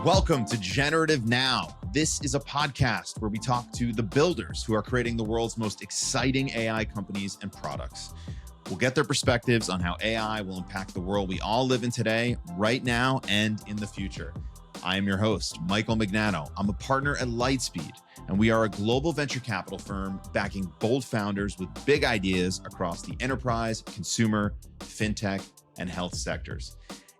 Welcome to Generative Now. This is a podcast where we talk to the builders who are creating the world's most exciting AI companies and products. We'll get their perspectives on how AI will impact the world we all live in today, right now, and in the future. I am your host, Michael Mignano. I'm a partner at Lightspeed, and we are a global venture capital firm backing bold founders with big ideas across the enterprise, consumer, fintech, and health sectors.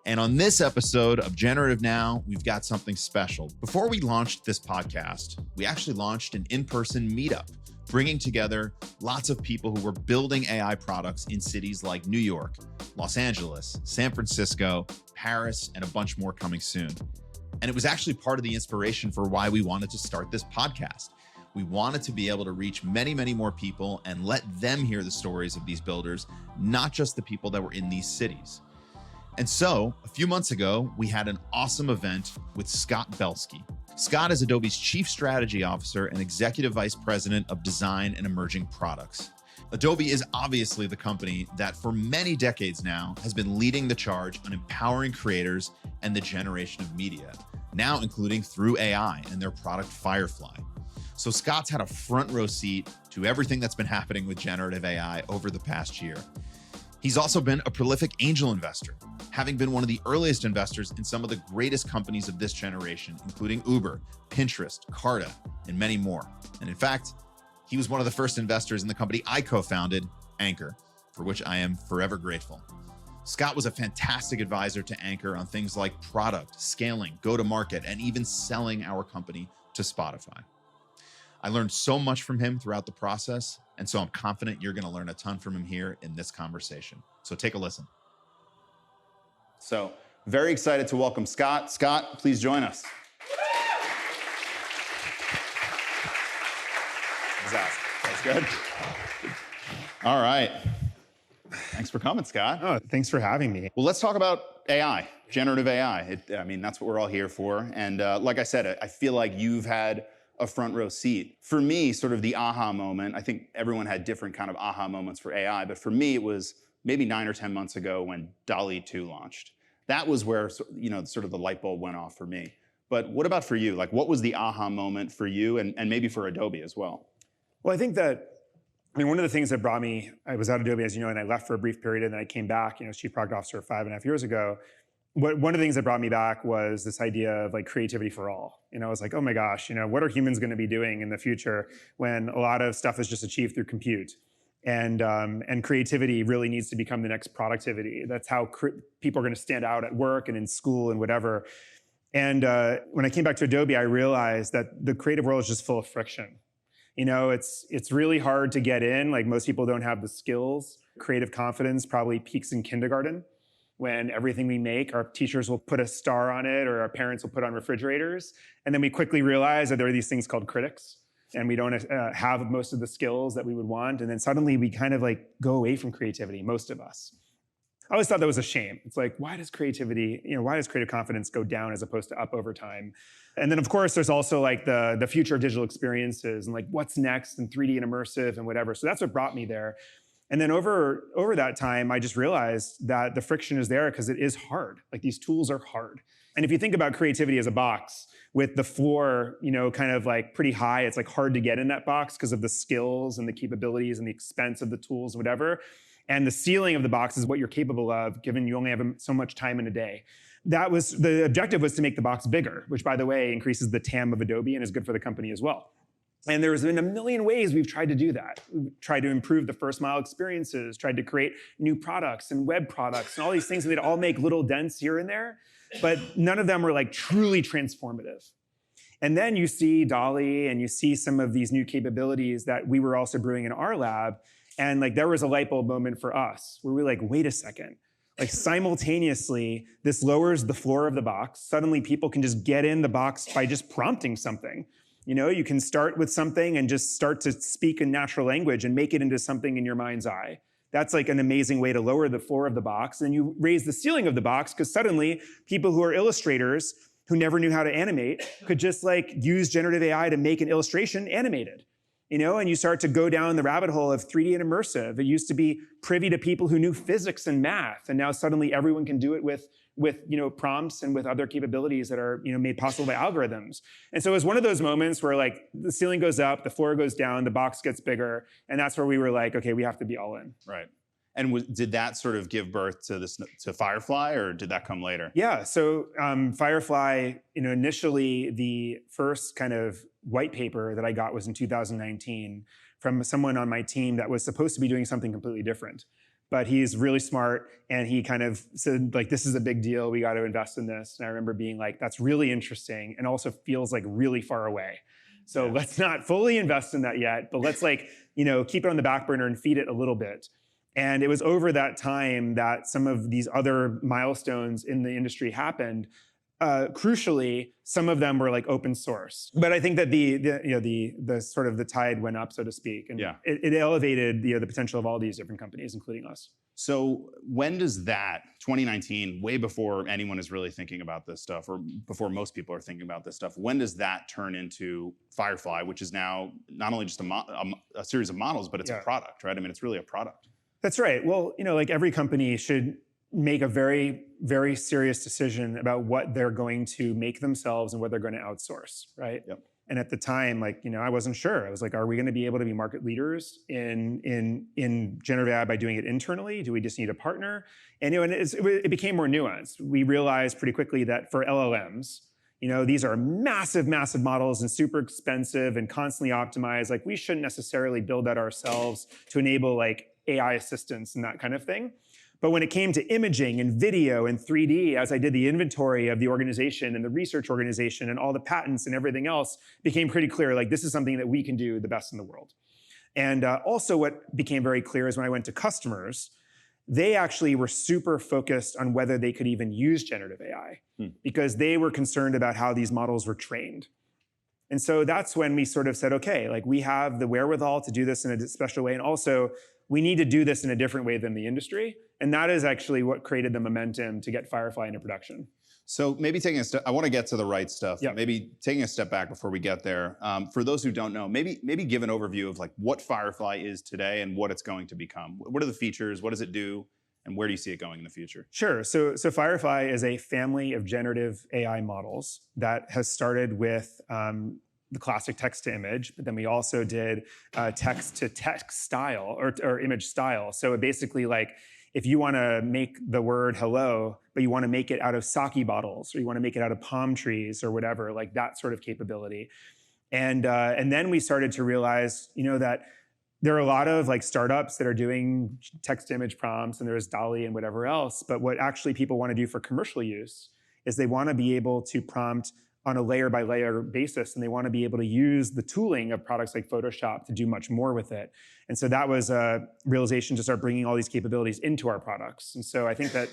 And on this episode of Generative Now, we've got something special. Before we launched this podcast, we actually launched an in-person meetup, bringing together lots of people who were building AI products in cities like New York, Los Angeles, San Francisco, Paris, and a bunch more coming soon. And it was actually part of the inspiration for why we wanted to start this podcast. We wanted to be able to reach many, many more people and let them hear the stories of these builders, not just the people that were in these cities. And so, a few months ago, we had an awesome event with Scott Belsky. Scott is Adobe's Chief Strategy Officer and Executive Vice President of Design and Emerging Products. Adobe is obviously the company that for many decades now has been leading the charge on empowering creators and the generation of media, now including through AI and their product Firefly. So Scott's had a front row seat to everything that's been happening with generative AI over the past year. He's also been a prolific angel investor, having been one of the earliest investors in some of the greatest companies of this generation, including Uber, Pinterest, Carta, and many more. And in fact, he was one of the first investors in the company I co-founded, Anchor, for which I am forever grateful. Scott was a fantastic advisor to Anchor on things like product, scaling, go-to-market, and even selling our company to Spotify. I learned so much from him throughout the process, and so I'm confident you're going to learn a ton from him here in this conversation. So take a listen. So very excited to welcome Scott. Scott, please join us. That's good. All right. Thanks for coming, Scott. Oh, thanks for having me. Well, let's talk about AI, generative AI. That's what we're all here for. And like I said, I feel like you've had a front row seat. For me, sort of the aha moment, I think everyone had different kind of aha moments for AI, but for me, it was maybe 9 or 10 months ago when DALL-E 2 launched. That was where, sort of the light bulb went off for me. But what about for you? Like, what was the aha moment for you and maybe for Adobe as well? Well, I think that, one of the things that brought me, I was at Adobe, as you know, and I left for a brief period, and then I came back, as Chief Product Officer 5.5 years ago. One of the things that brought me back was this idea of like creativity for all. I was like, oh my gosh, what are humans going to be doing in the future when a lot of stuff is just achieved through compute? And creativity really needs to become the next productivity. That's how people are going to stand out at work and in school and whatever. And when I came back to Adobe, I realized that the creative world is just full of friction. It's really hard to get in. Like, most people don't have the skills. Creative confidence probably peaks in kindergarten, when everything we make, our teachers will put a star on it or our parents will put on refrigerators. And then we quickly realize that there are these things called critics, and we don't have most of the skills that we would want. And then suddenly we kind of like go away from creativity, most of us. I always thought that was a shame. It's like, why does creativity, why does creative confidence go down as opposed to up over time? And then of course, there's also like the future of digital experiences and like what's next and 3D and immersive and whatever. So that's what brought me there. And then over that time, I just realized that the friction is there because it is hard. Like, these tools are hard. And if you think about creativity as a box with the floor, kind of like pretty high, it's like hard to get in that box because of the skills and the capabilities and the expense of the tools, whatever. And the ceiling of the box is what you're capable of, given you only have so much time in a day. The objective was to make the box bigger, which, by the way, increases the TAM of Adobe and is good for the company as well. And there's been a million ways we've tried to do that. We've tried to improve the first mile experiences, tried to create new products and web products and all these things, and they'd all make little dents here and there, but none of them were like truly transformative. And then you see DALL-E and you see some of these new capabilities that we were also brewing in our lab. And like, there was a light bulb moment for us where we're like, wait a second. Like, simultaneously, this lowers the floor of the box. Suddenly people can just get in the box by just prompting something. You can start with something and just start to speak in natural language and make it into something in your mind's eye. That's like an amazing way to lower the floor of the box. And you raise the ceiling of the box because suddenly people who are illustrators who never knew how to animate could just like use generative AI to make an illustration animated. and you start to go down the rabbit hole of 3D and immersive. It used to be privy to people who knew physics and math, and now suddenly everyone can do it with prompts and with other capabilities that are made possible by algorithms. And so it was one of those moments where like the ceiling goes up, the floor goes down, the box gets bigger, and that's where we were like, okay, we have to be all in. Right. And did that sort of give birth to Firefly, or did that come later? Yeah. So Firefly, initially the first kind of white paper that I got was in 2019 from someone on my team that was supposed to be doing something completely different. But he's really smart, and he kind of said, like, this is a big deal. We got to invest in this. And I remember being like, that's really interesting, and also feels like really far away. So let's not fully invest in that yet, but let's keep it on the back burner and feed it a little bit. And it was over that time that some of these other milestones in the industry happened. Crucially, some of them were like open source. But I think that the sort of the tide went up, so to speak, and it elevated the potential of all these different companies, including us. So when does that, 2019, way before anyone is really thinking about this stuff, or before most people are thinking about this stuff, when does that turn into Firefly, which is now not only just a series of models, but it's a product, right? I mean, it's really a product. That's right. Well, like every company should make a very, very serious decision about what they're going to make themselves and what they're going to outsource, right? Yep. And at the time, I wasn't sure. I was like, are we going to be able to be market leaders in generative AI by doing it internally? Do we just need a partner? And, it became more nuanced. We realized pretty quickly that for LLMs, these are massive, massive models and super expensive and constantly optimized. Like, we shouldn't necessarily build that ourselves to enable AI assistance and that kind of thing. But when it came to imaging and video and 3D, as I did the inventory of the organization and the research organization and all the patents and everything else, became pretty clear, like, this is something that we can do the best in the world. And also what became very clear is when I went to customers, they actually were super focused on whether they could even use generative AI because they were concerned about how these models were trained. And so that's when we sort of said, okay, we have the wherewithal to do this in a special way. And also, we need to do this in a different way than the industry. And that is actually what created the momentum to get Firefly into production. So maybe taking a step, I want to get to the right stuff. Yep. Maybe taking a step back before we get there. For those who don't know, maybe give an overview of what Firefly is today and what it's going to become. What are the features? What does it do? And where do you see it going in the future? Sure. So Firefly is a family of generative AI models that has started with the classic text to image, but then we also did text to text style or image style. So basically, if you want to make the word hello, but you want to make it out of sake bottles, or you want to make it out of palm trees or whatever, that sort of capability. And then we started to realize, that there are a lot of startups that are doing text to image prompts, and there's DALL-E and whatever else. But what actually people want to do for commercial use is they want to be able to prompt on a layer by layer basis, and they want to be able to use the tooling of products like Photoshop to do much more with it. And so that was a realization to start bringing all these capabilities into our products. And so I think that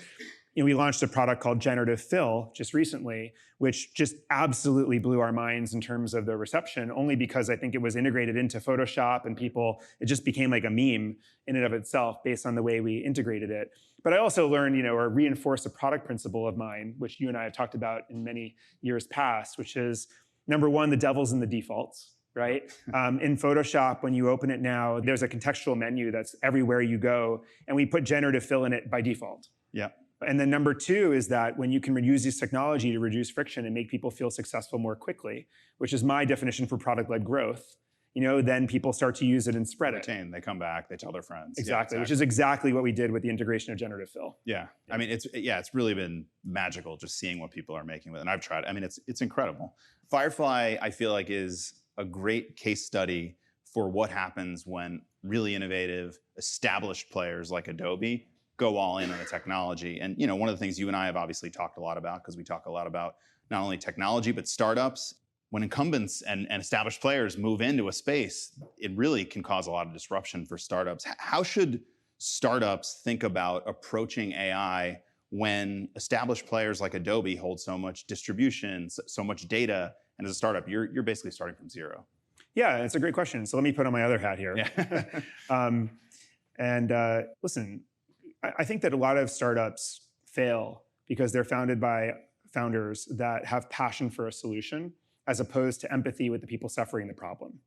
we launched a product called Generative Fill just recently, which just absolutely blew our minds in terms of the reception, only because I think it was integrated into Photoshop and it just became like a meme in and of itself based on the way we integrated it. But I also learned, or reinforced a product principle of mine, which you and I have talked about in many years past, which is, number one, the devil's in the defaults, right? In Photoshop, when you open it now, there's a contextual menu that's everywhere you go, and we put generative fill in it by default. Yeah. And then number two is that when you can use this technology to reduce friction and make people feel successful more quickly, which is my definition for product-led growth, then people start to use it and spread it. They come back, they tell their friends. Exactly, which is exactly what we did with the integration of Generative Fill. Yeah, I mean, it's really been magical just seeing what people are making with it. And I've tried, I mean, it's incredible. Firefly, I feel like, is a great case study for what happens when really innovative, established players like Adobe go all in on the technology. And one of the things you and I have obviously talked a lot about, because we talk a lot about not only technology, but startups. When incumbents and established players move into a space, it really can cause a lot of disruption for startups. How should startups think about approaching AI when established players like Adobe hold so much distribution, so much data, and as a startup, you're basically starting from zero? Yeah, it's a great question. So let me put on my other hat here. Yeah. Listen, I think that a lot of startups fail because they're founded by founders that have passion for a solution, as opposed to empathy with the people suffering the problem.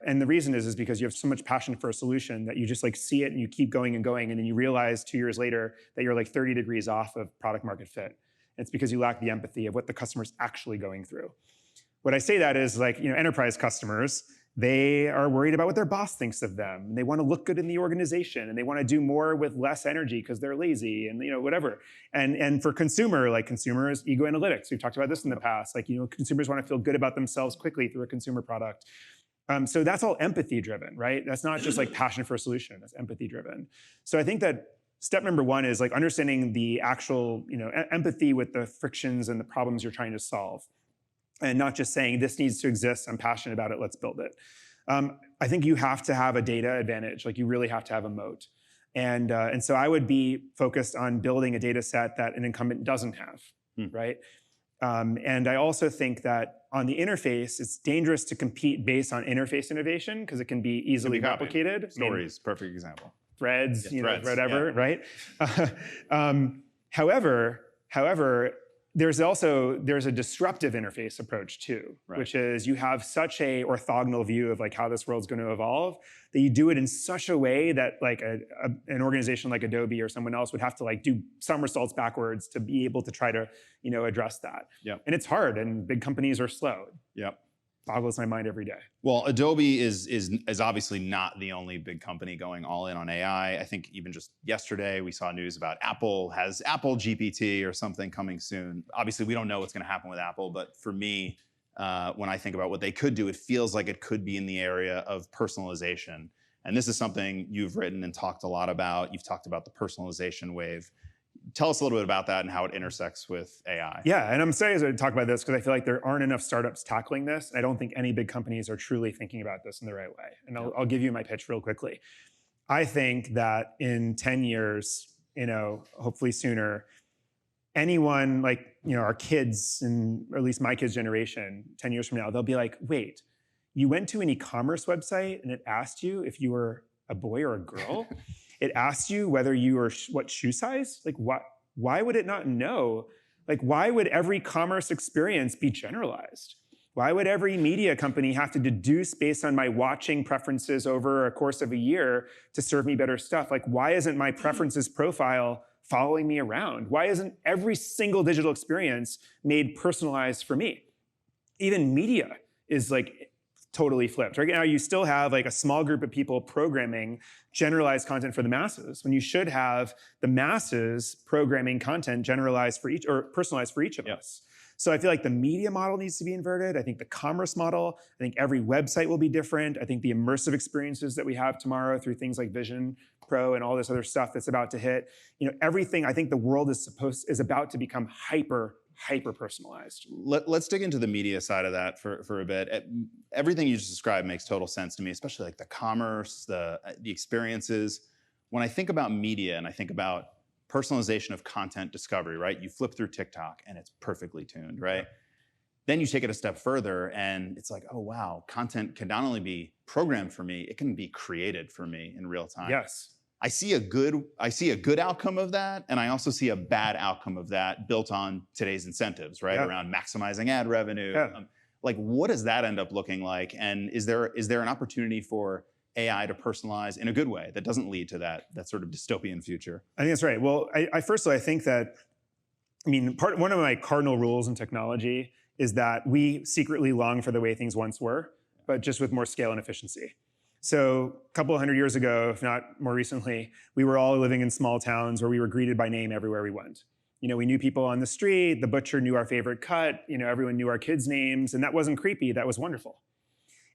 And the reason is because you have so much passion for a solution that you just like see it and you keep going and going. And then you realize 2 years later that you're like 30 degrees off of product market fit. It's because you lack the empathy of what the customer's actually going through. What I say that is like, enterprise customers, they are worried about what their boss thinks of them. And they want to look good in the organization and they want to do more with less energy because they're lazy and whatever. And for consumers, ego analytics. We've talked about this in the past. Consumers want to feel good about themselves quickly through a consumer product. So that's all empathy driven, right? That's not just like passion for a solution, that's empathy driven. So I think that step number one is like understanding the actual, empathy with the frictions and the problems you're trying to solve. And not just saying this needs to exist, I'm passionate about it, let's build it. I think you have to have a data advantage, like you really have to have a moat. And so I would be focused on building a data set that an incumbent doesn't have, right? And I also think that on the interface, it's dangerous to compete based on interface innovation because it can be easily replicated. Stories, perfect example. Threads, threads, whatever, right? However, there's a disruptive interface approach too, which is you have such a orthogonal view of like how this world's going to evolve that you do it in such a way that like an organization like Adobe or someone else would have to like do somersaults backwards to be able to try to address that. Yep. And it's hard, and big companies are slow. Yep. Boggles my mind every day. Well, Adobe is obviously not the only big company going all in on AI. I think even just yesterday we saw news about Apple has Apple GPT or something coming soon. Obviously, we don't know what's going to happen with Apple, but for me, when I think about what they could do, it feels like it could be in the area of personalization. And this is something you've written and talked a lot about. You've talked about the personalization wave. Tell us a little bit about that and how it intersects with AI. Yeah, and I'm excited to talk about this because I feel like there aren't enough startups tackling this. I don't think any big companies are truly thinking about this in the right way. And I'll give you my pitch real quickly. I think that in 10 years, hopefully sooner, anyone like, our kids, and or at least my kids' generation, 10 years from now, they'll be like, wait, you went to an e-commerce website and it asked you if you were a boy or a girl? It asked you whether you were what shoe size? Like, why would it not know? Like, why would every commerce experience be generalized? Why would every media company have to deduce based on my watching preferences over a course of a year to serve me better stuff? Like, why isn't my preferences profile following me around? Why isn't every single digital experience made personalized for me? Even media is like totally flipped. Right now, you still have like a small group of people programming generalized content for the masses, when you should have the masses programming content generalized for each or personalized for each of us. So I feel like the media model needs to be inverted. I think the commerce model, I think every website will be different. I think the immersive experiences that we have tomorrow through things like Vision Pro and all this other stuff that's about to hit, everything, I think the world is about to become hyper personalized. Let's dig into the media side of that for a bit. Everything you just described makes total sense to me, especially like the commerce, the experiences. When I think about media and I think about personalization of content discovery, right? You flip through TikTok and it's perfectly tuned, right? Then you take it a step further and it's like, oh wow, content can not only be programmed for me, it can be created for me in real time. Yes. I see a good outcome of that, and I also see a bad outcome of that built on today's incentives, right? Around maximizing ad revenue. Like, what does that end up looking like? And is there an opportunity for AI to personalize in a good way that doesn't lead to that sort of dystopian future? I think that's right. Well, I think that, one of my cardinal rules in technology is that we secretly long for the way things once were, but just with more scale and efficiency. So a couple of 100 years ago, if not more recently, we were all living in small towns where we were greeted by name everywhere we went. We knew people on the street, the butcher knew our favorite cut, everyone knew our kids' names, and that wasn't creepy, that was wonderful.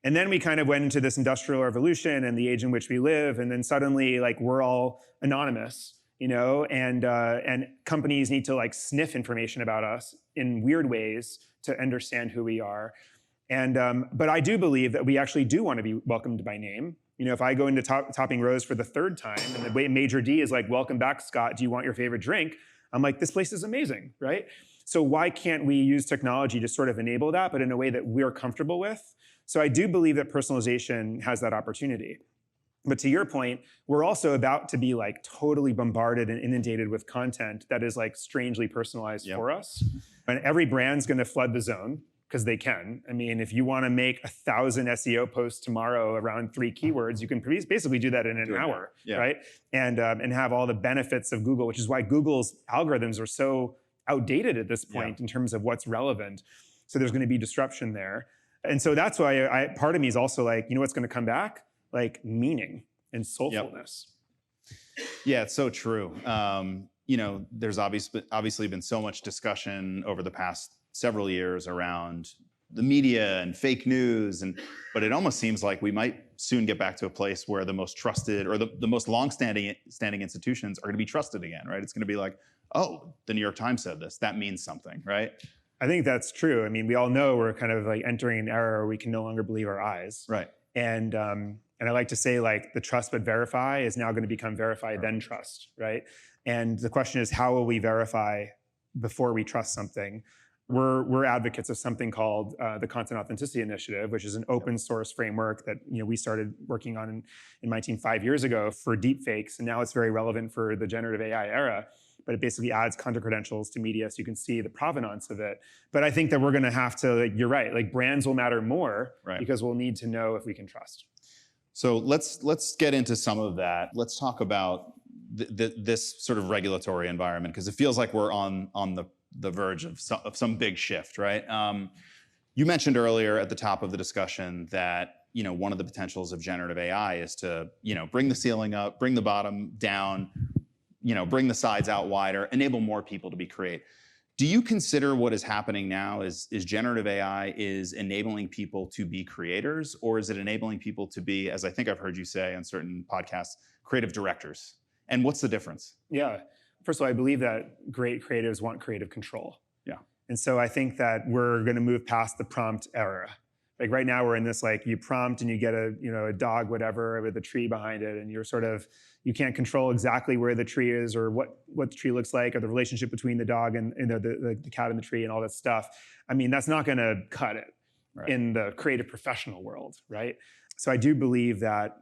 And then we kind of went into this industrial revolution and the age in which we live, and then suddenly like we're all anonymous, and companies need to like sniff information about us in weird ways to understand who we are. But I do believe that we actually do want to be welcomed by name. If I go into Topping Rose for the third time and the way Major D is like, welcome back, Scott, do you want your favorite drink? I'm like, this place is amazing, right? So why can't we use technology to sort of enable that, but in a way that we're comfortable with? So I do believe that personalization has that opportunity. But to your point, we're also about to be like totally bombarded and inundated with content that is like strangely personalized for us. And every brand's going to flood the zone. because they can. I mean, if you want to make 1,000 SEO posts tomorrow around 3 keywords, you can basically do that in an hour, right? And have all the benefits of Google, which is why Google's algorithms are so outdated at this point in terms of what's relevant. So there's going to be disruption there. And so that's why part of me is also like, you know what's going to come back? Like meaning and soulfulness. Yeah, it's so true. You know, there's obviously been so much discussion over the past several years around the media and fake news, but it almost seems like we might soon get back to a place where the most trusted or the most long-standing institutions are going to be trusted again, right? It's going to be like, oh, the New York Times said this. That means something, right? I think that's true. I mean, we all know we're kind of like entering an era where we can no longer believe our eyes. Right. And I like to say, like, the trust but verify is now going to become verify then trust, right? And the question is, how will we verify before we trust something? We're advocates of something called the Content Authenticity Initiative, which is an open source framework that we started working on in my team 5 years ago for deepfakes, and now it's very relevant for the generative AI era. But it basically adds content credentials to media so you can see the provenance of it. But I think that we're going to have to, like, you're right, like brands will matter more because we'll need to know if we can trust. So let's get into some of that. Let's talk about this sort of regulatory environment, because it feels like we're on the verge of some big shift, right? You mentioned earlier at the top of the discussion that one of the potentials of generative AI is to bring the ceiling up, bring the bottom down, bring the sides out wider, enable more people to be creative. Do you consider what is happening now is generative AI is enabling people to be creators, or is it enabling people to be, as I think I've heard you say on certain podcasts, creative directors? And what's the difference? Yeah. First of all, I believe that great creatives want creative control. Yeah. And so I think that we're going to move past the prompt era. Like right now we're in this, like, you prompt and you get a dog, whatever, with a tree behind it, and you can't control exactly where the tree is or what the tree looks like or the relationship between the dog and the cat and the tree and all that stuff. I mean, that's not going to cut it in the creative professional world, right? So I do believe that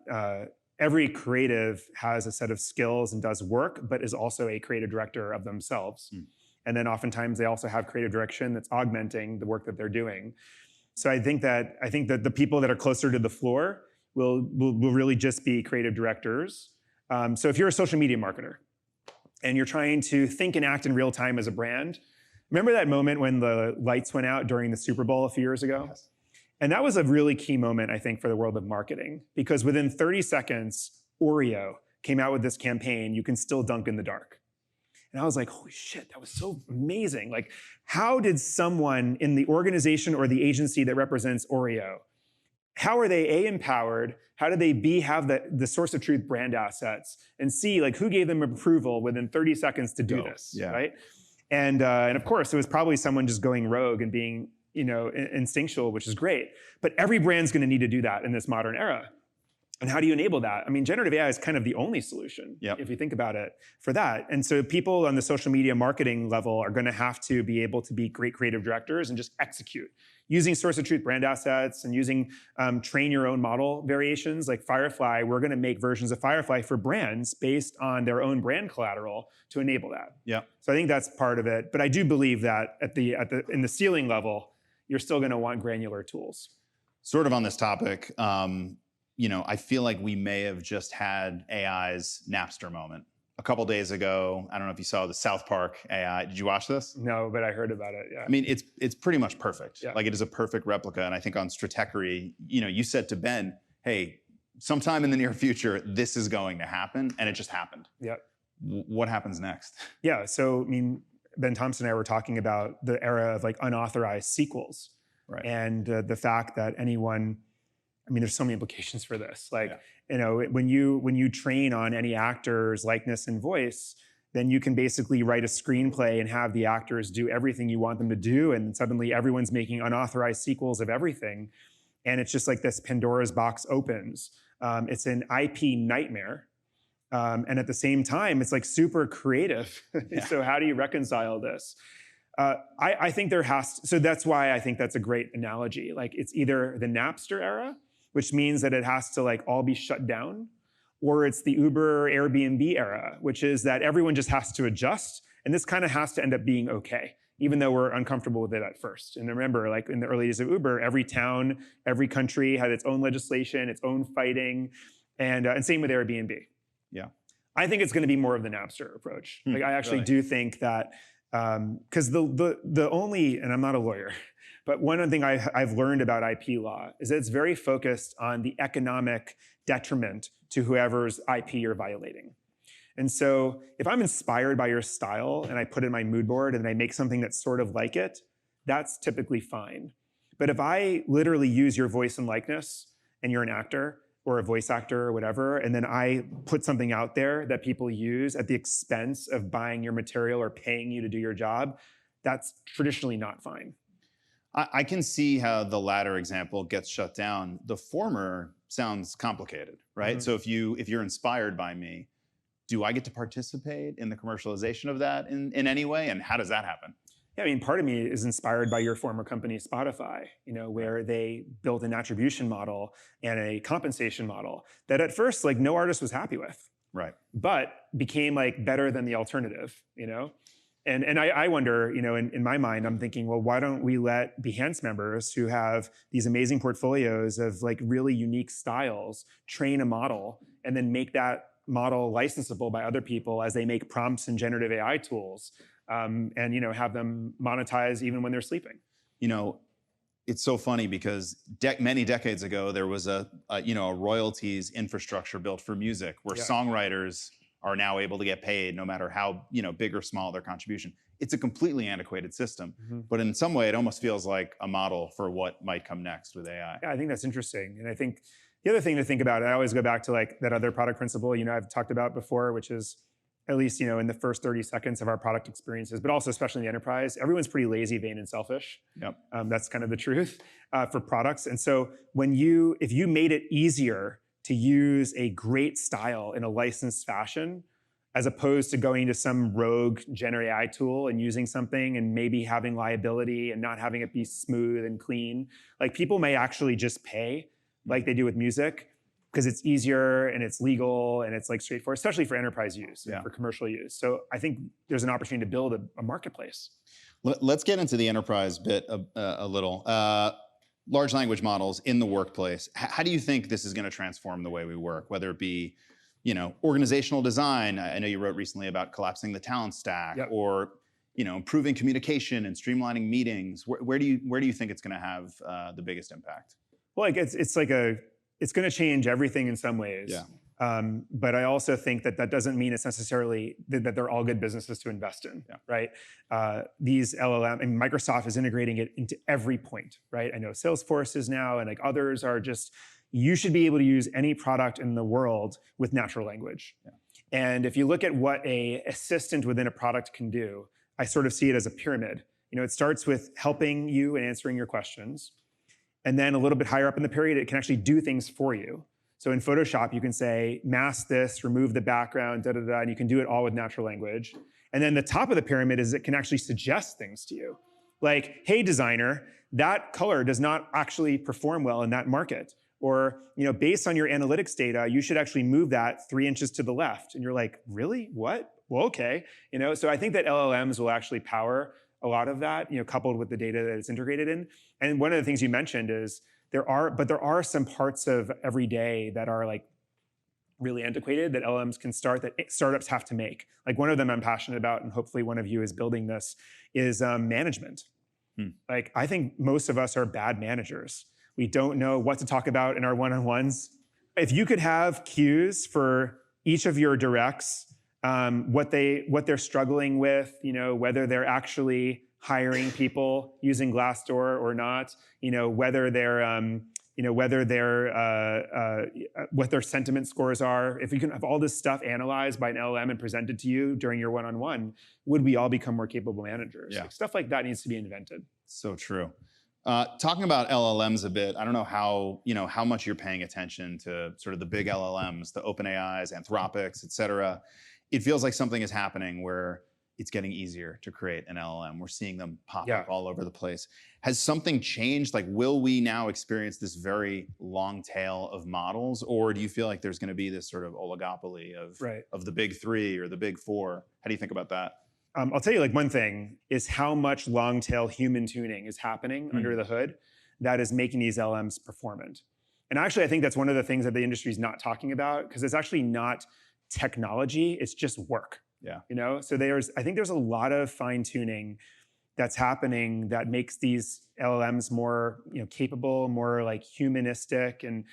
every creative has a set of skills and does work, but is also a creative director of themselves. And then oftentimes they also have creative direction that's augmenting the work that they're doing. So I think that the people that are closer to the floor will really just be creative directors. So if you're a social media marketer and you're trying to think and act in real time as a brand, remember that moment when the lights went out during the Super Bowl a few years ago? Yes. And that was a really key moment, I think, for the world of marketing, because within 30 seconds, Oreo came out with this campaign, "You can still dunk in the dark." And I was like, holy shit, that was so amazing. Like, how did someone in the organization or the agency that represents Oreo, how are they A, empowered? How do they B, have the source of truth brand assets? And C, like, who gave them approval within 30 seconds to do this, right? And of course, it was probably someone just going rogue and being instinctual, which is great. But every brand's going to need to do that in this modern era. And how do you enable that? I mean, generative AI is kind of the only solution, if you think about it, for that. And so people on the social media marketing level are going to have to be able to be great creative directors and just execute using source of truth brand assets and using train your own model variations like Firefly. We're going to make versions of Firefly for brands based on their own brand collateral to enable that. Yeah. So I think that's part of it. But I do believe that in the ceiling level, you're still going to want granular tools. Sort of on this topic, I feel like we may have just had AI's Napster moment. A couple days ago, I don't know if you saw the South Park AI. Did you watch this? No, but I heard about it, yeah. I mean, it's pretty much perfect. Yeah. Like, it is a perfect replica. And I think on Stratechery, you said to Ben, hey, sometime in the near future, this is going to happen. And it just happened. Yeah. What happens next? Yeah, so, I mean, Ben Thompson and I were talking about the era of, like, unauthorized sequels. Right. And the fact that anyone, I mean, there's so many implications for this. Like, when you train on any actor's likeness and voice, then you can basically write a screenplay and have the actors do everything you want them to do. And suddenly everyone's making unauthorized sequels of everything. And it's just like this Pandora's box opens. It's an IP nightmare. And at the same time, it's like super creative. So how do you reconcile this? I think so that's why I think that's a great analogy. Like, it's either the Napster era, which means that it has to, like, all be shut down, or it's the Uber Airbnb era, which is that everyone just has to adjust. And this kind of has to end up being okay. even though we're uncomfortable with it at first. And remember, like in the early days of Uber, every town, every country had its own legislation, its own fighting, and same with Airbnb. Yeah. I think it's going to be more of the Napster approach. Like I actually do think that, because the only, and I'm not a lawyer, but one thing I've learned about IP law is that it's very focused on the economic detriment to whoever's IP you're violating. And so if I'm inspired by your style and I put it in my mood board and I make something that's sort of like it, that's typically fine. But if I literally use your voice and likeness and you're an actor or a voice actor or whatever, and then I put something out there that people use at the expense of buying your material or paying you to do your job, that's traditionally not fine. I can see how the latter example gets shut down. The former sounds complicated, right? So if you're inspired by me, do I get to participate in the commercialization of that in any way? And how does that happen? Yeah, I mean, part of me is inspired by your former company, Spotify, where they built an attribution model and a compensation model that at first, like, no artist was happy with. Right. But became like better than the alternative, And I wonder, in my mind, I'm thinking, well, why don't we let Behance members who have these amazing portfolios of like really unique styles train a model and then make that model licensable by other people as they make prompts in generative AI tools, and have them monetize even when they're sleeping. It's so funny because many decades ago there was a royalties infrastructure built for music where songwriters are now able to get paid no matter how big or small their contribution. It's a completely antiquated system, but in some way it almost feels like a model for what might come next with AI. Yeah, I think that's interesting, and I think the other thing to think about, I always go back to like that other product principle I've talked about before, which is at least in the first 30 seconds of our product experiences, but also especially in the enterprise, everyone's pretty lazy, vain, and selfish. Yep. That's kind of the truth for products. And so if you made it easier to use a great style in a licensed fashion, as opposed to going to some rogue Generative AI tool and using something and maybe having liability and not having it be smooth and clean, like people may actually just pay like they do with music because it's easier and it's legal and it's like straightforward, especially for enterprise use, and for commercial use. So I think there's an opportunity to build a marketplace. Let's get into the enterprise bit a little. Large language models in the workplace. How do you think this is going to transform the way we work, whether it be organizational design? I know you wrote recently about collapsing the talent stack, or improving communication and streamlining meetings. Where do you think it's going to have the biggest impact? Well, it's going to change everything in some ways. Yeah. But I also think that doesn't mean it's necessarily that they're all good businesses to invest in, right? These LLM, and Microsoft is integrating it into every point, right? I know Salesforce is now, and like others are just, you should be able to use any product in the world with natural language. Yeah. And if you look at what an assistant within a product can do, I sort of see it as a pyramid. It starts with helping you and answering your questions. And then a little bit higher up in the pyramid, it can actually do things for you. So in Photoshop, you can say, mask this, remove the background, and you can do it all with natural language. And then the top of the pyramid is it can actually suggest things to you. Like, hey, designer, that color does not actually perform well in that market. Or, based on your analytics data, you should actually move that 3 inches to the left. And you're like, really? What? Well, okay. So I think that LLMs will actually power a lot of that, coupled with the data that it's integrated in. And one of the things you mentioned is there are some parts of every day that are like really antiquated that LLMs can that startups have to make. Like one of them I'm passionate about, and hopefully one of you is building this, is management. Like I think most of us are bad managers. We don't know what to talk about in our one-on-ones. If you could have cues for each of your directs, what they're struggling with, whether they're actually hiring people using Glassdoor or not, whether they're, what their sentiment scores are. If you can have all this stuff analyzed by an LLM and presented to you during your one-on-one, would we all become more capable managers? Yeah. Like, stuff like that needs to be invented. So true. Talking about LLMs a bit, I don't know how much you're paying attention to sort of the big LLMs, the OpenAIs, Anthropics, et cetera. It feels like something is happening where it's getting easier to create an LLM. We're seeing them pop up all over the place. Has something changed? Like, will we now experience this very long tail of models, or do you feel like there's going to be this sort of oligopoly of the big three or the big four? How do you think about that? I'll tell you like one thing is how much long tail human tuning is happening under the hood that is making these LLMs performant. And actually, I think that's one of the things that the industry is not talking about because it's actually not technology, it's just work. Yeah. So I think there's a lot of fine tuning that's happening that makes these LLMs more capable, more like humanistic, and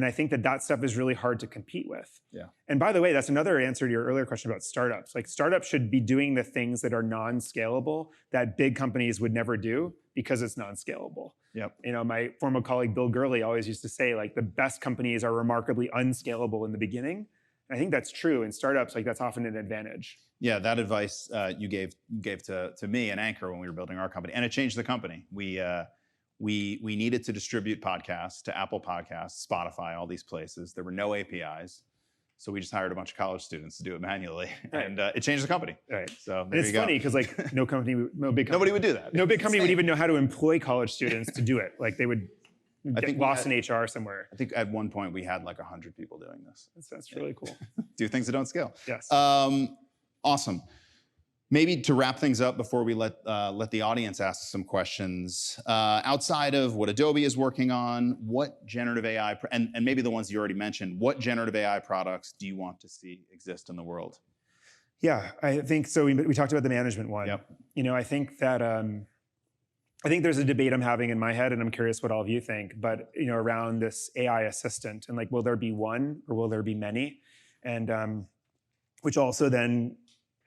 I think that stuff is really hard to compete with. Yeah. And by the way, that's another answer to your earlier question about startups. Like startups should be doing the things that are non-scalable that big companies would never do because it's non-scalable. Yep. My former colleague Bill Gurley always used to say like the best companies are remarkably unscalable in the beginning. And I think that's true in startups. Like that's often an advantage. Yeah, that advice you gave to me and Anchor when we were building our company, and it changed the company. We needed to distribute podcasts to Apple Podcasts, Spotify, all these places. There were no APIs. So we just hired a bunch of college students to do it manually, and it changed the company. Right. So it's funny because like no big company, nobody would do that. No big company would even know how to employ college students to do it. Like they would get lost in HR somewhere. I think at one point we had like 100 people doing this. That's really cool. Do things that don't scale. Yes. Awesome. Maybe to wrap things up before we let the audience ask some questions, outside of what Adobe is working on, what generative AI, and maybe the ones you already mentioned, what generative AI products do you want to see exist in the world? Yeah, I think so. We talked about the management one. Yep. I think that I think there's a debate I'm having in my head, and I'm curious what all of you think. But around this AI assistant, and like, will there be one or will there be many? And which also then,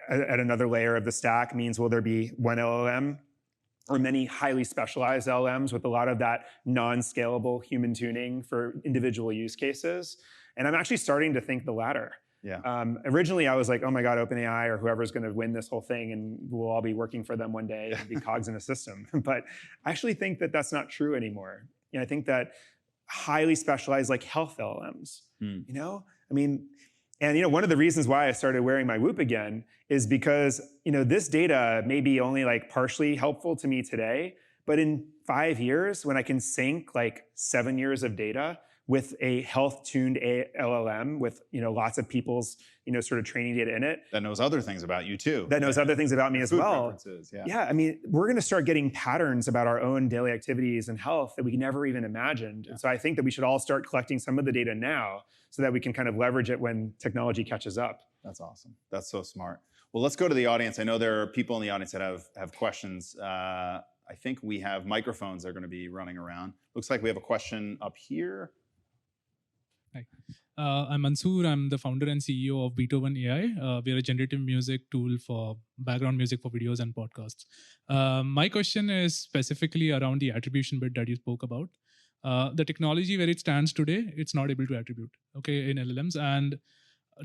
at another layer of the stack, means will there be one LLM or many highly specialized LLMs with a lot of that non-scalable human tuning for individual use cases? And I'm actually starting to think the latter. Yeah. Originally, I was like, oh my God, OpenAI or whoever's going to win this whole thing, and we'll all be working for them one day and be cogs in a system. But I actually think that that's not true anymore. I think that highly specialized like health LLMs, and one of the reasons why I started wearing my Whoop again is because this data may be only like partially helpful to me today, but in 5 years, when I can sync like 7 years of data with a health-tuned LLM with lots of people's sort of training data in it, that knows other things about you too. That knows other things about me as well. Yeah. I mean, we're going to start getting patterns about our own daily activities and health that we never even imagined. Yeah. And so I think that we should all start collecting some of the data now so that we can kind of leverage it when technology catches up. That's awesome. That's so smart. Well, let's go to the audience. I know there are people in the audience that have questions. I think we have microphones that are going to be running around. Looks like we have a question up here. Hi. I'm Mansoor. I'm the founder and CEO of Beethoven AI. We are a generative music tool for background music for videos and podcasts. My question is specifically around the attribution bit that you spoke about. The technology where it stands today, it's not able to attribute, in LLMs. And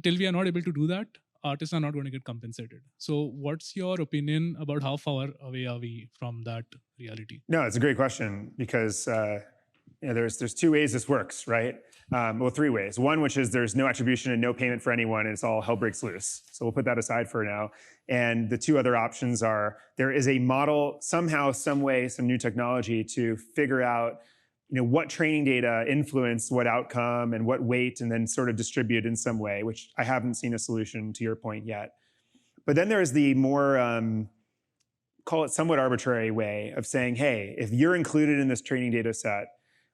till we are not able to do that, artists are not going to get compensated. So what's your opinion about how far away are we from that reality? No, it's a great question because there's two ways this works, right? Well, three ways. One, which is there's no attribution and no payment for anyone, and it's all hell breaks loose. So we'll put that aside for now. And the two other options are there is a model, somehow, some way, some new technology to figure out what training data influence what outcome and what weight, and then sort of distribute in some way, which I haven't seen a solution to your point yet. But then there's the more, call it somewhat arbitrary way of saying, hey, if you're included in this training data set,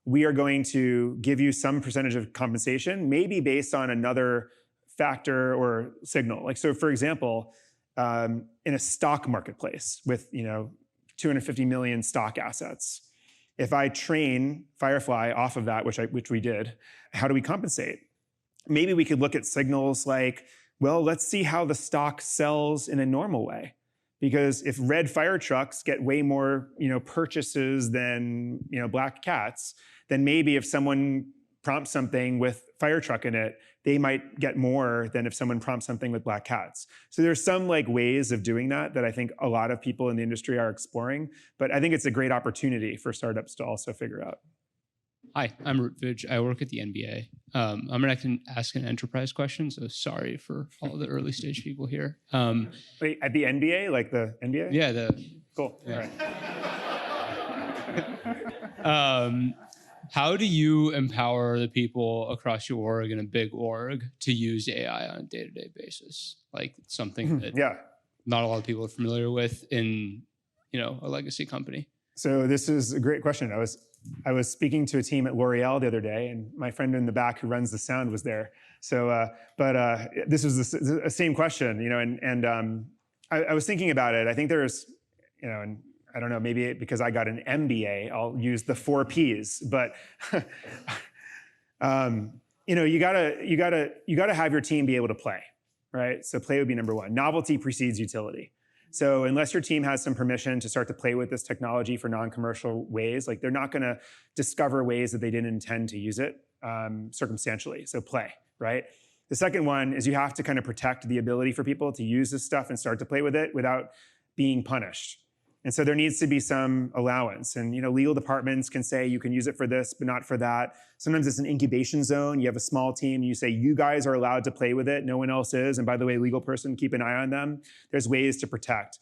we are going to give you some percentage of compensation, maybe based on another factor or signal. Like, so for example, in a stock marketplace with 250 million stock assets, if I train Firefly off of that, which we did, how do we compensate? Maybe we could look at signals like, well, let's see how the stock sells in a normal way. Because if red fire trucks get way more, purchases than, black cats, then maybe if someone prompts something with fire truck in it, they might get more than if someone prompts something with black cats. So there's some ways of doing that I think a lot of people in the industry are exploring. But I think it's a great opportunity for startups to also figure out. Hi, I'm Rutvij. I work at the NBA. I'm going to ask an enterprise question, so sorry for all the early stage people here. Wait, at the NBA? Like the NBA? Yeah, Cool. Yeah. All right. How do you empower the people across your org in a big org to use AI on a day-to-day basis? Like something that not a lot of people are familiar with in, a legacy company? So this is a great question. I was speaking to a team at L'Oreal the other day, and my friend in the back who runs the sound was there. So, this was the same question, and I was thinking about it. I think there's, and I don't know, maybe because I got an MBA, I'll use the 4 Ps, but you gotta have your team be able to play, right? So play would be number 1. Novelty precedes utility. So unless your team has some permission to start to play with this technology for non-commercial ways, like they're not going to discover ways that they didn't intend to use it circumstantially. So play, right? The second one is you have to kind of protect the ability for people to use this stuff and start to play with it without being punished. And so there needs to be some allowance. And legal departments can say you can use it for this, but not for that. Sometimes it's an incubation zone. You have a small team. You say you guys are allowed to play with it. No one else is. And by the way, legal person, keep an eye on them. There's ways to protect.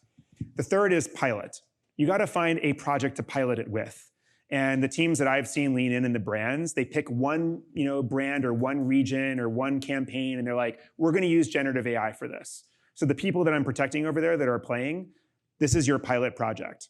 The third is pilot. You got to find a project to pilot it with. And the teams that I've seen lean in the brands, they pick one brand or one region or one campaign, and they're like, we're going to use generative AI for this. So the people that I'm protecting over there that are playing, this is your pilot project.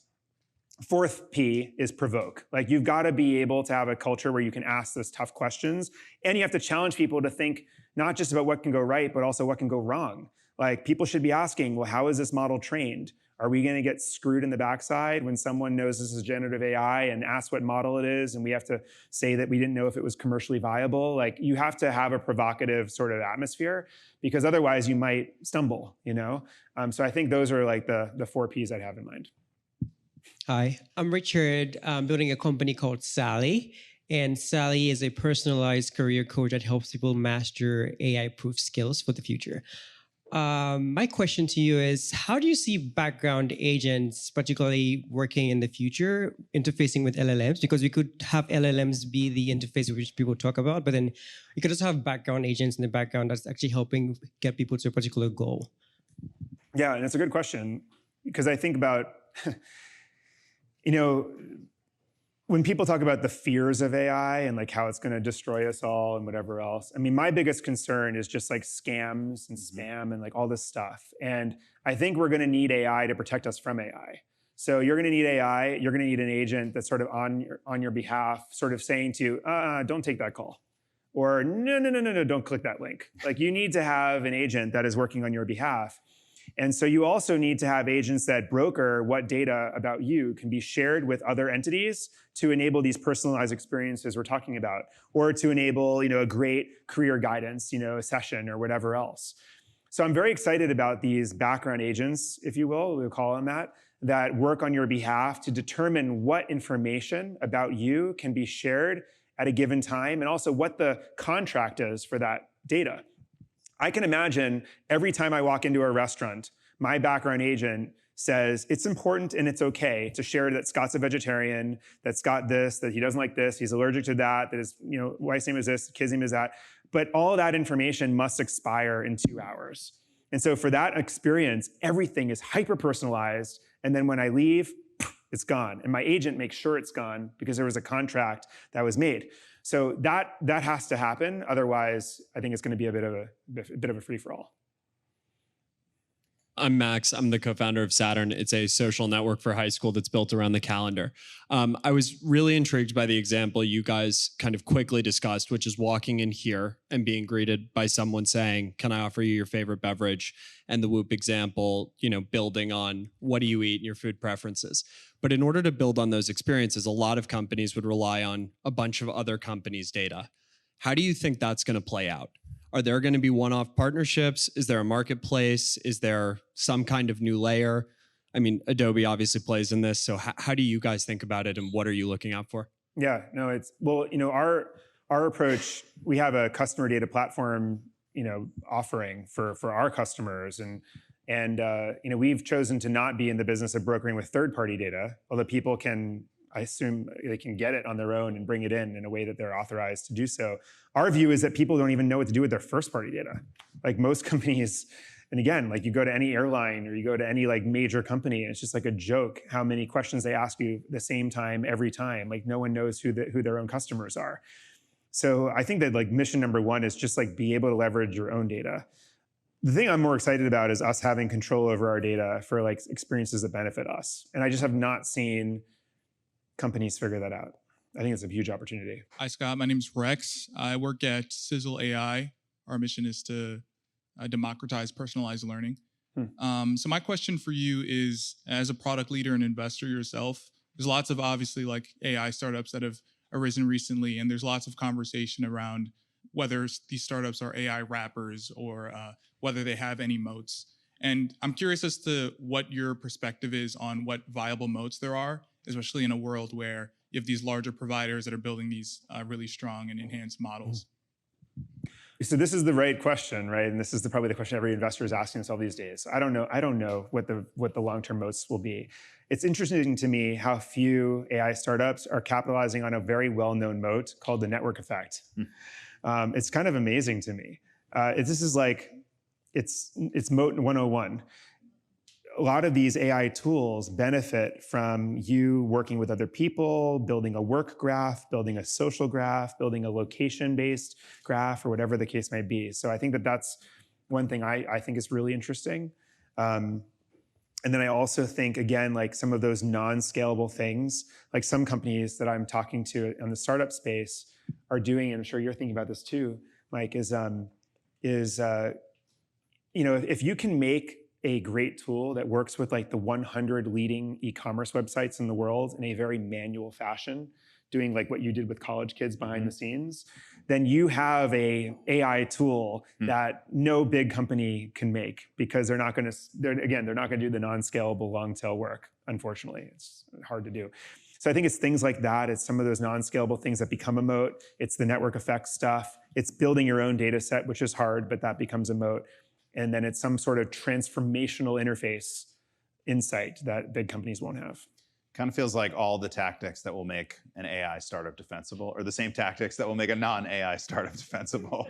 4th P is provoke. Like you've got to be able to have a culture where you can ask those tough questions, and you have to challenge people to think not just about what can go right, but also what can go wrong. Like people should be asking, well, how is this model trained? Are we going to get screwed in the backside when someone knows this is generative AI and asks what model it is, and we have to say that we didn't know if it was commercially viable? Like you have to have a provocative sort of atmosphere, because otherwise you might stumble, So I think those are like the 4 Ps I'd have in mind. Hi, I'm Richard. I'm building a company called Sally. And Sally is a personalized career coach that helps people master AI-proof skills for the future. My question to you is, how do you see background agents particularly working in the future, interfacing with LLMs? Because we could have LLMs be the interface which people talk about, but then you could also have background agents in the background that's actually helping get people to a particular goal. Yeah, and it's a good question, because I think about, when people talk about the fears of AI and like how it's going to destroy us all and whatever else, I mean, my biggest concern is just like scams and spam and like all this stuff. And I think we're going to need AI to protect us from AI. So you're going to need AI. You're going to need an agent that's sort of on your behalf, sort of saying to you, don't take that call. Or no, don't click that link. Like you need to have an agent that is working on your behalf. And so you also need to have agents that broker what data about you can be shared with other entities to enable these personalized experiences we're talking about, or to enable a great career guidance session or whatever else. So I'm very excited about these background agents, if you will, we'll call them that work on your behalf to determine what information about you can be shared at a given time, and also what the contract is for that data. I can imagine every time I walk into a restaurant, my background agent says, it's important and it's okay to share that Scott's a vegetarian, that Scott this, that he doesn't like this, he's allergic to that his wife's name is this, kid's name is that. But all of that information must expire in 2 hours. And so for that experience, everything is hyper-personalized. And then when I leave, it's gone. And my agent makes sure it's gone because there was a contract that was made. So that has to happen. Otherwise, I think it's going to be a bit of a free-for-all. I'm Max. I'm the co-founder of Saturn. It's a social network for high school that's built around the calendar. I was really intrigued by the example you guys kind of quickly discussed, which is walking in here and being greeted by someone saying, "Can I offer you your favorite beverage?" And the Whoop example, building on what do you eat and your food preferences. But in order to build on those experiences, a lot of companies would rely on a bunch of other companies' data. How do you think that's going to play out? Are there going to be one-off partnerships? Is there a marketplace? Is there some kind of new layer? I mean, Adobe obviously plays in this. So how do you guys think about it, and what are you looking out for? Yeah, no, our approach, we have a customer data platform, offering for our customers. And we've chosen to not be in the business of brokering with third-party data, although people can, I assume they can get it on their own and bring it in a way that they're authorized to do so. Our view is that people don't even know what to do with their first-party data. Like most companies, and again, like you go to any airline or you go to any like major company, and it's just like a joke how many questions they ask you the same time every time. Like no one knows who their own customers are. So I think that like mission number one is just like be able to leverage your own data. The thing I'm more excited about is us having control over our data for like experiences that benefit us. And I just have not seen companies figure that out. I think it's a huge opportunity. Hi, Scott. My name is Rex. I work at Sizzle AI. Our mission is to democratize personalized learning. So my question for you is, as a product leader and investor yourself, there's lots of obviously like AI startups that have arisen recently, and there's lots of conversation around whether these startups are AI wrappers or whether they have any moats. And I'm curious as to what your perspective is on what viable moats there are, especially in a world where you have these larger providers that are building these really strong and enhanced models. So this is the right question, right? And this is probably the question every investor is asking themselves these days. I don't know what the long-term moats will be. It's interesting to me how few AI startups are capitalizing on a very well-known moat called the network effect. It's kind of amazing to me. This is like, it's moat 101. A lot of these AI tools benefit from you working with other people, building a work graph, building a social graph, building a location-based graph, or whatever the case might be. So I think that that's one thing I think is really interesting. And then I also think, again, like some of those non-scalable things, like some companies that I'm talking to in the startup space are doing, and I'm sure you're thinking about this too, Mike, is if you can make a great tool that works with like the 100 leading e-commerce websites in the world in a very manual fashion, doing like what you did with college kids behind the scenes, then you have a AI tool that no big company can make, because they're not going to do the non-scalable long tail work. Unfortunately, it's hard to do. So I think it's things like that. It's some of those non-scalable things that become a moat. It's the network effect stuff. It's building your own data set, which is hard, but that becomes a moat. And then it's some sort of transformational interface insight that big companies won't have. Kind of feels like all the tactics that will make an AI startup defensible are the same tactics that will make a non-AI startup defensible,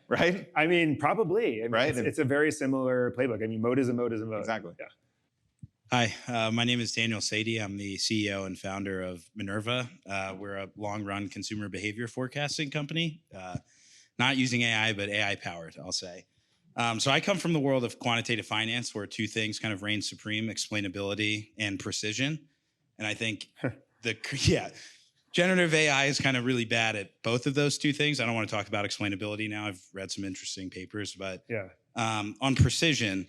right? I mean, probably. I mean, right? It's a very similar playbook. I mean, moat is a moat is a moat. Exactly. Yeah. Hi, my name is Daniel Sadie. I'm the CEO and founder of Minerva. We're a long-run consumer behavior forecasting company, not using AI, but AI-powered, I'll say. So I come from the world of quantitative finance, where two things kind of reign supreme: explainability and precision. And I think generative AI is kind of really bad at both of those two things. I don't want to talk about explainability now. I've read some interesting papers, but on precision,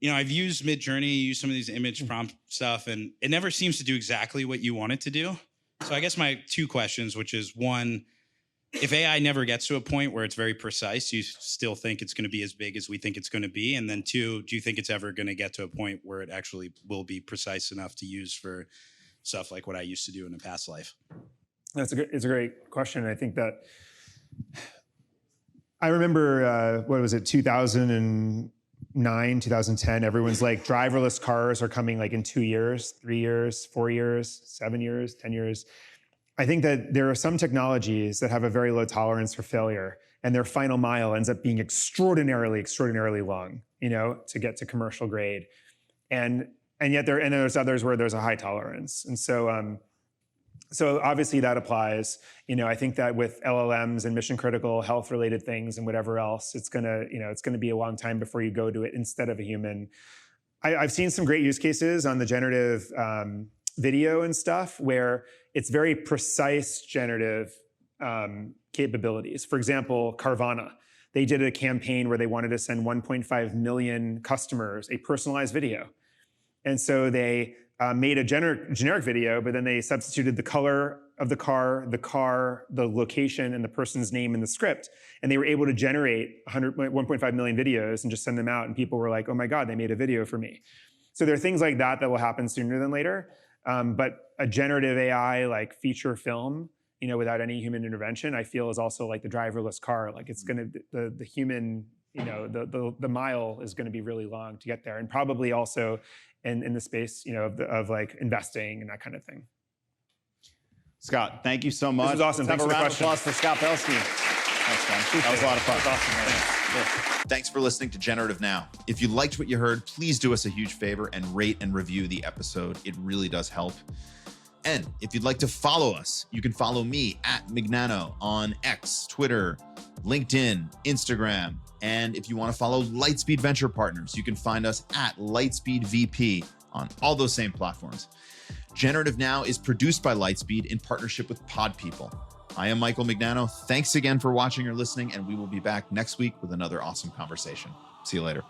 I've used Midjourney, used some of these image prompt stuff, and it never seems to do exactly what you want it to do. So I guess my two questions, which is one, if AI never gets to a point where it's very precise, do you still think it's going to be as big as we think it's going to be? And then two, do you think it's ever going to get to a point where it actually will be precise enough to use for stuff like what I used to do in a past life? It's a great question. I think that I remember, 2009, 2010, everyone's like, driverless cars are coming like in 2 years, 3 years, 4 years, 7 years, 10 years. I think that there are some technologies that have a very low tolerance for failure, and their final mile ends up being extraordinarily long, to get to commercial grade. And yet there's others where there's a high tolerance. And so obviously that applies. I think that with LLMs and mission critical health related things and whatever else, it's gonna be a long time before you go to it instead of a human. I've seen some great use cases on the generative video and stuff where it's very precise generative capabilities. For example, Carvana, they did a campaign where they wanted to send 1.5 million customers a personalized video. And so they made a generic video, but then they substituted the color of the car, the location, and the person's name in the script. And they were able to generate 1.5 million videos and just send them out. And people were like, oh my God, they made a video for me. So there are things like that will happen sooner than later. But a generative AI like feature film, without any human intervention, I feel is also like the driverless car. Like it's going to, the human, the mile is going to be really long to get there. And probably also in the space, of like investing and that kind of thing. Scott, thank you so much. This was awesome. Let's have a round of applause for Scott Belsky. Thanks, man. That was a lot of fun. That was awesome, man. Thanks for listening to Generative Now. If you liked what you heard, please do us a huge favor and rate and review the episode. It really does help. And if you'd like to follow us, you can follow me at Mignano on X, Twitter, LinkedIn, Instagram, And if you want to follow Lightspeed Venture Partners, you can find us at Lightspeed VP on all those same platforms. Generative Now is produced by Lightspeed in partnership with Pod People. I am Michael Mignano. Thanks again for watching or listening, and we will be back next week with another awesome conversation. See you later.